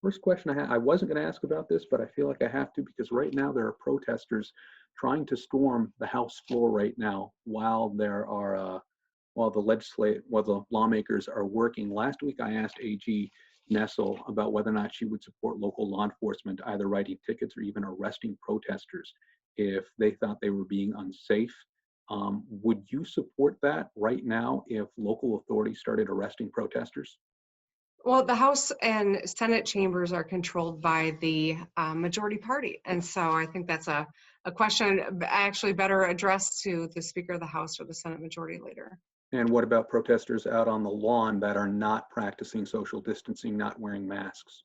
First question I wasn't going to ask about this, but I feel like I have to because right now there are protesters trying to storm the House floor right now while there are while the lawmakers are working. Last week I asked AG Nessel about whether or not she would support local law enforcement either writing tickets or even arresting protesters if they thought they were being unsafe. Would you support that right now if local authorities started arresting protesters? Well, the House and Senate chambers are controlled by the majority party. And so I think that's a question actually better addressed to the Speaker of the House or the Senate Majority Leader. And what about protesters out on the lawn that are not practicing social distancing, not wearing masks?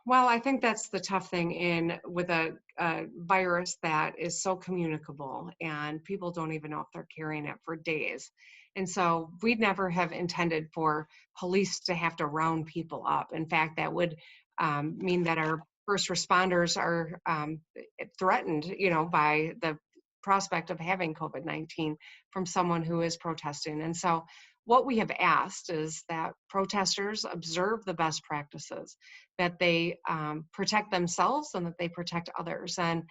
Well, I think that's the tough thing in with a virus that is so communicable and people don't even know if they're carrying it for days. And so we'd never have intended for police to have to round people up. In fact, that would mean that our first responders are threatened, by the prospect of having COVID-19 from someone who is protesting. And so what we have asked is that protesters observe the best practices, that they protect themselves and that they protect others. And,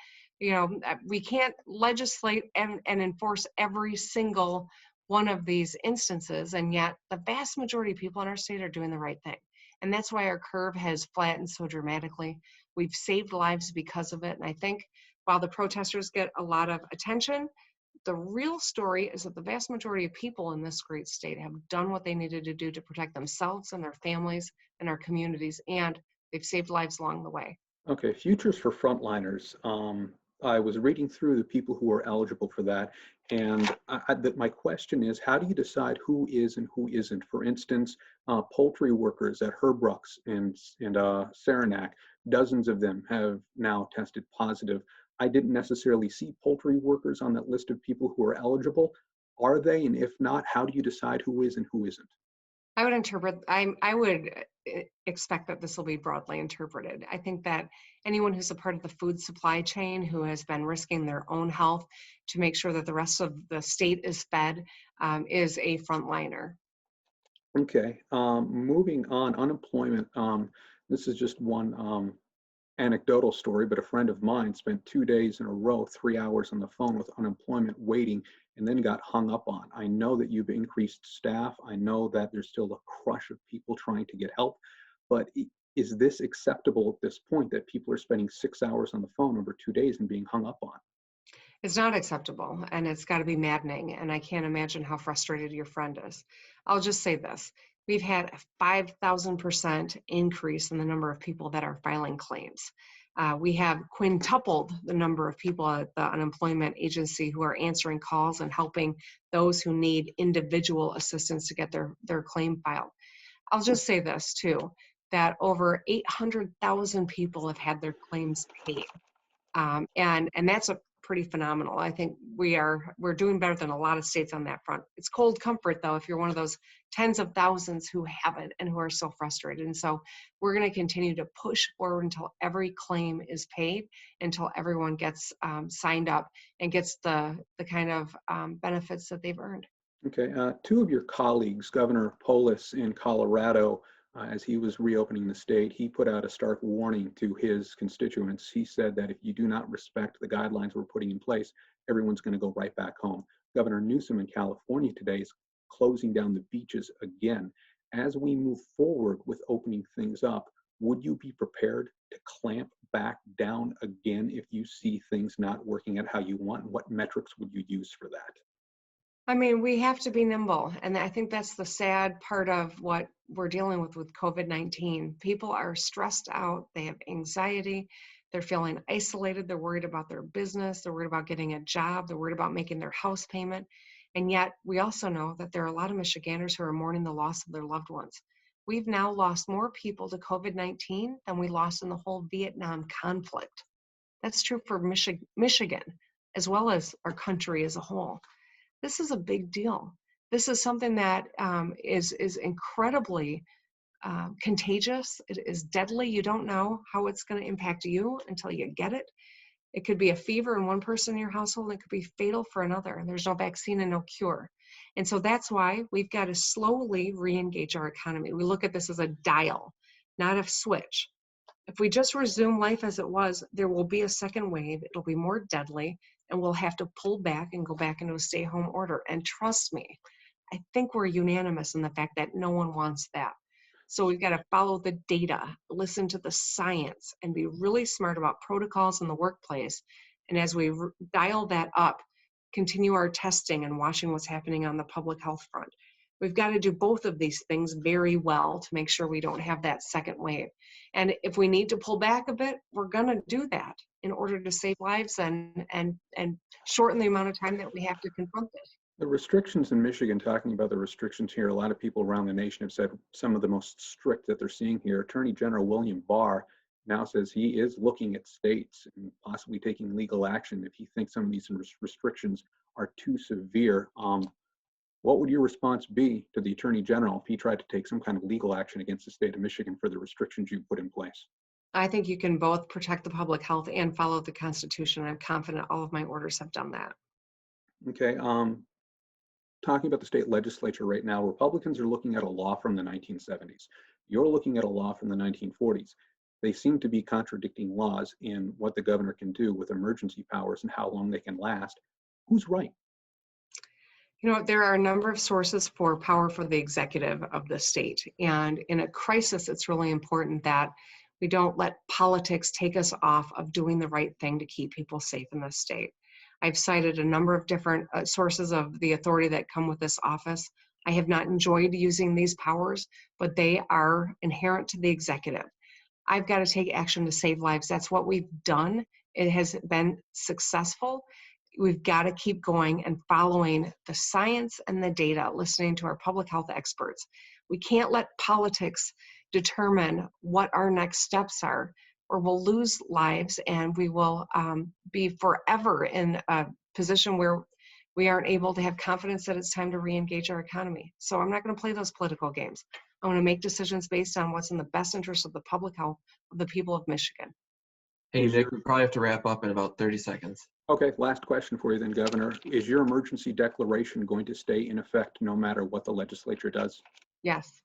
we can't legislate and enforce every single one of these instances. And yet the vast majority of people in our state are doing the right thing. And that's why our curve has flattened so dramatically. We've saved lives because of it. And I think while the protesters get a lot of attention, the real story is that the vast majority of people in this great state have done what they needed to do to protect themselves and their families and our communities, and they've saved lives along the way. Okay, futures for frontliners. I was reading through the people who are eligible for that, and my question is, how do you decide who is and who isn't? For instance, poultry workers at Herbruck's and Saranac, dozens of them have now tested positive. I didn't necessarily see poultry workers on that list of people who are eligible. Are they? And if not, how do you decide who is and who isn't? I would expect that this will be broadly interpreted. I think that anyone who's a part of the food supply chain who has been risking their own health to make sure that the rest of the state is fed is a frontliner. Okay, moving on, unemployment. This is just one anecdotal story, but a friend of mine spent 2 days in a row, 3 hours on the phone with unemployment waiting, and then got hung up on. I know that you've increased staff. I know that there's still a crush of people trying to get help, but is this acceptable at this point that people are spending 6 hours on the phone over 2 days and being hung up on? It's not acceptable and it's got to be maddening. And I can't imagine how frustrated your friend is. I'll just say this. We've had a 5,000% increase in the number of people that are filing claims. We have quintupled the number of people at the unemployment agency who are answering calls and helping those who need individual assistance to get their claim filed. I'll just say this too, that over 800,000 people have had their claims paid. And that's a pretty phenomenal. I think we're doing better than a lot of states on that front. It's cold comfort though if you're one of those tens of thousands who haven't and who are so frustrated. And so we're going to continue to push forward until every claim is paid, until everyone gets signed up and gets the kind of benefits that they've earned. Okay, two of your colleagues, Governor Polis in Colorado, as he was reopening the state, he put out a stark warning to his constituents. He said that if you do not respect the guidelines we're putting in place, everyone's going to go right back home. Governor Newsom in California today is closing down the beaches again. As we move forward with opening things up, would you be prepared to clamp back down again if you see things not working out how you want? And what metrics would you use for that? I mean, we have to be nimble. And I think that's the sad part of what we're dealing with COVID-19. People are stressed out, they have anxiety, they're feeling isolated, they're worried about their business, they're worried about getting a job, they're worried about making their house payment. And yet, we also know that there are a lot of Michiganders who are mourning the loss of their loved ones. We've now lost more people to COVID-19 than we lost in the whole Vietnam conflict. That's true for Michigan, as well as our country as a whole. This is a big deal. This is something that is incredibly contagious. It is deadly. You don't know how it's going to impact you until you get it. It could be a fever in one person in your household. It could be fatal for another. And there's no vaccine and no cure. And so that's why we've got to slowly re-engage our economy. We look at this as a dial, not a switch. If we just resume life as it was, there will be a second wave. It'll be more deadly, and we'll have to pull back and go back into a stay-home order. And trust me, I think we're unanimous in the fact that no one wants that. So we've got to follow the data, listen to the science, and be really smart about protocols in the workplace. And as we dial that up, continue our testing and watching what's happening on the public health front. We've got to do both of these things very well to make sure we don't have that second wave. And if we need to pull back a bit, we're going to do that in order to save lives and shorten the amount of time that we have to confront this. The restrictions in Michigan, talking about the restrictions here, a lot of people around the nation have said some of the most strict that they're seeing here. Attorney General William Barr now says he is looking at states and possibly taking legal action if he thinks some of these restrictions are too severe. What would your response be to the Attorney General if he tried to take some kind of legal action against the state of Michigan for the restrictions you put in place? I think you can both protect the public health and follow the Constitution. I'm confident all of my orders have done that. Okay, talking about the state legislature right now, Republicans are looking at a law from the 1970s. You're looking at a law from the 1940s. They seem to be contradicting laws in what the governor can do with emergency powers and how long they can last. Who's right? You know, there are a number of sources for power for the executive of the state. And in a crisis, it's really important that we don't let politics take us off of doing the right thing to keep people safe in the state. I've cited a number of different sources of the authority that come with this office. I have not enjoyed using these powers, but they are inherent to the executive. I've got to take action to save lives. That's what we've done. It has been successful. We've got to keep going and following the science and the data, listening to our public health experts. We can't let politics determine what our next steps are, or we'll lose lives and we will be forever in a position where we aren't able to have confidence that it's time to re-engage our economy. So I'm not going to play those political games. I'm going to make decisions based on what's in the best interest of the public health of the people of Michigan. Hey, Is Nick, your- we probably have to wrap up in about 30 seconds. Okay, last question for you then, Governor. Is your emergency declaration going to stay in effect no matter what the legislature does? Yes.